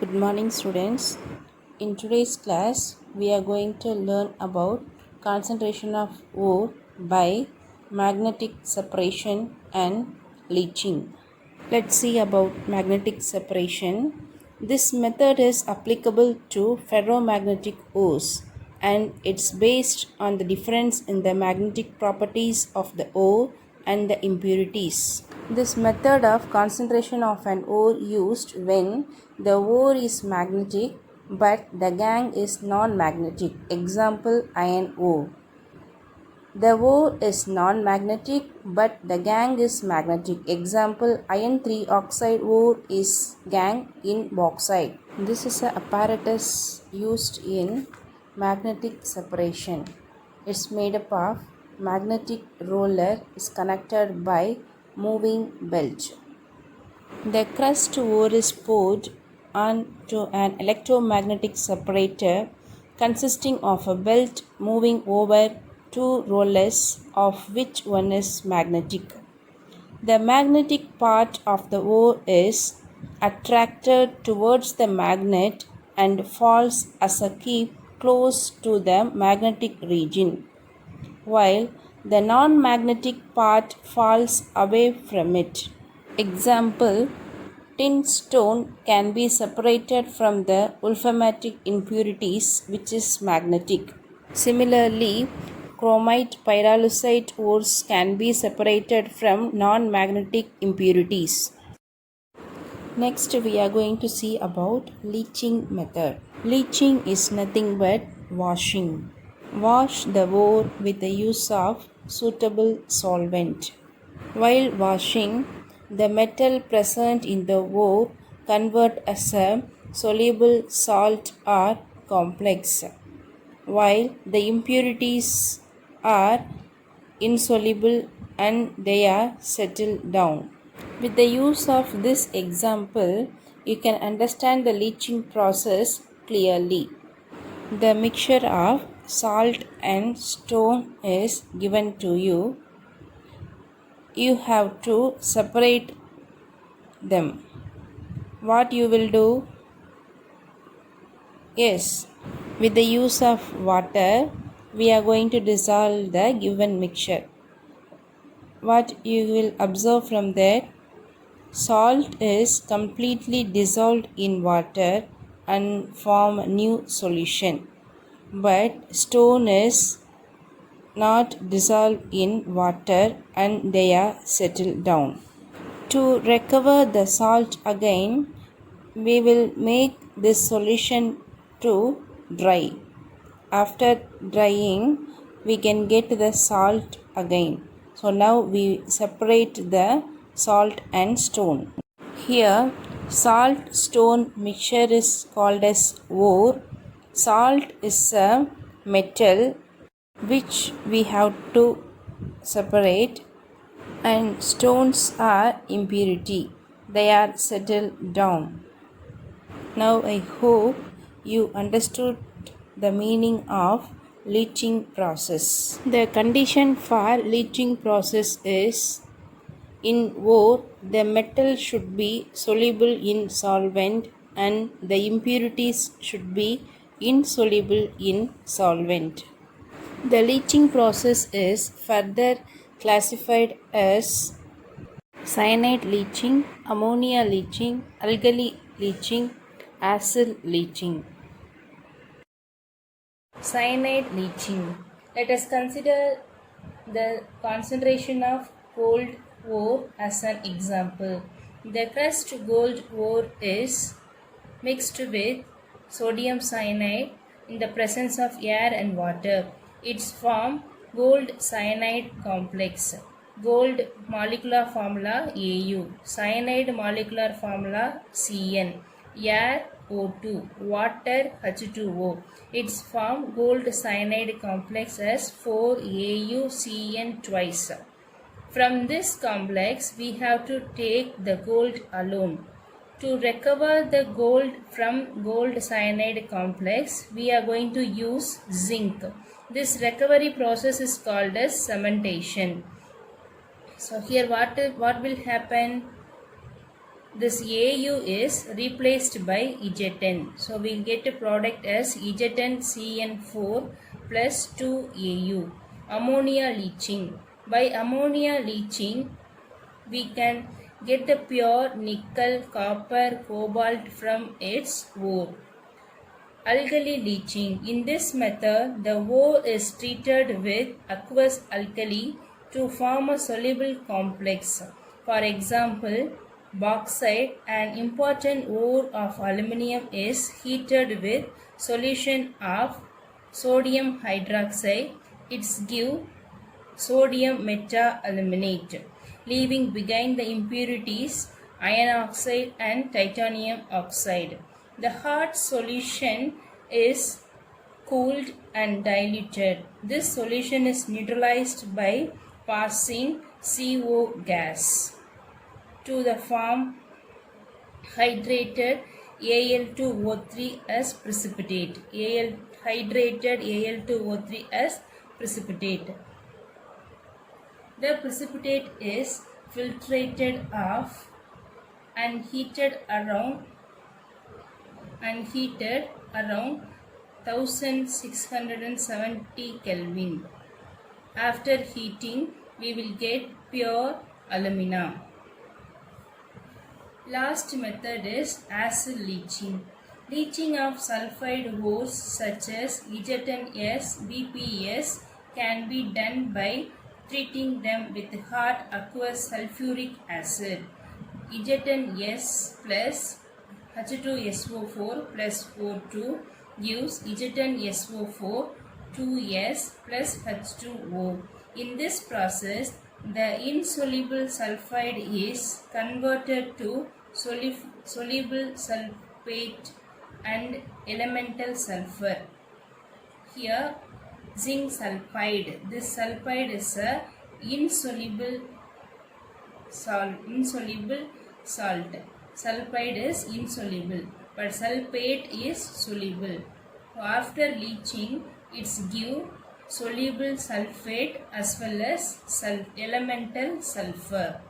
Good morning, students. In today's class, we are going to learn about concentration of ore by magnetic separation and leaching. Let's see about magnetic separation. This method is applicable to ferromagnetic ores and it's based on the difference in the magnetic properties of the ore and the impurities. This method of concentration of an ore used when the ore is magnetic but the gangue is non-magnetic. Example, iron ore. The ore is non-magnetic but the gangue is magnetic. Example, iron 3 oxide ore is gangue in bauxite. This is an apparatus used in magnetic separation. It's made up of magnetic roller is connected by moving belt. The crushed ore is poured onto an electromagnetic separator consisting of a belt moving over two rollers, of which one is magnetic. The magnetic part of the ore is attracted towards the magnet and falls as a keep close to the magnetic region, while the non-magnetic part falls away from it. Example, tin stone can be separated from the wolframic impurities, which is magnetic. Similarly, chromite pyrolusite ores can be separated from non-magnetic impurities. Next, we are going to see about leaching method. Leaching is nothing but washing. Wash the ore with the use of suitable solvent. While washing, the metal present in the ore convert as a soluble salt or complex, while the impurities are insoluble and they are settled down. With the use of this example, you can understand the leaching process clearly. The mixture of salt and stone is given to you. You have to separate them. What you will do? Yes, with the use of water, we are going to dissolve the given mixture. What you will observe from that, salt is completely dissolved in water and form new solution, but stone is not dissolved in water and they are settled down. To recover the salt again, we will make this solution to dry. After drying, we can get the salt again. So now we separate the salt and stone. Here, salt stone mixture is called as ore. Salt is a metal which we have to separate, and stones are impurity. They are settled down. Now I hope you understood the meaning of leaching process. The condition for leaching process is, in ore, the metal should be soluble in solvent and the impurities should be insoluble in solvent. The leaching process is further classified as cyanide leaching, ammonia leaching, alkali leaching, acid leaching. Cyanide leaching. Let us consider the concentration of gold ore as an example. The crushed gold ore is mixed with sodium cyanide in the presence of air and water. Its form gold cyanide complex. Gold molecular formula Au, cyanide molecular formula Cn, air O2, water H2O. Its form gold cyanide complex as 4AuCN twice. From this complex, we have to take the gold alone. To recover the gold from gold cyanide complex, we are going to use zinc. This recovery process is called as cementation. So here what will happen? this AU is replaced by EZ10. So we'll get a product as EZ10CN4 plus 2AU. Ammonia leaching. By ammonia leaching, we can get the pure nickel, copper, cobalt from its ore. Alkali leaching. In this method, the ore is treated with aqueous alkali to form a soluble complex. For example, bauxite, an important ore of aluminium, is heated with solution of sodium hydroxide. It gives sodium meta-aluminate, leaving behind the impurities iron oxide and titanium oxide. The hard solution is cooled and diluted. This solution is neutralized by passing CO gas to the form hydrated Al2O3 as precipitate. Hydrated Al2O3 as precipitate. The precipitate is filtrated off and heated around 1670 Kelvin. After heating, we will get pure alumina. Last method is acid leaching. Leaching of sulfide ores such as EZ10S, BPS can be done by treating them with hot aqueous sulfuric acid. EZ10S plus H2SO4 plus O2 gives EZ10SO4 2S plus H2O. In this process, the insoluble sulfide is converted to soluble sulfate and elemental sulfur. Here, zinc sulfide. This sulfide is a insoluble salt. Sulfide is insoluble, but sulfate is soluble. After leaching, it's give soluble sulfate as well as elemental sulfur.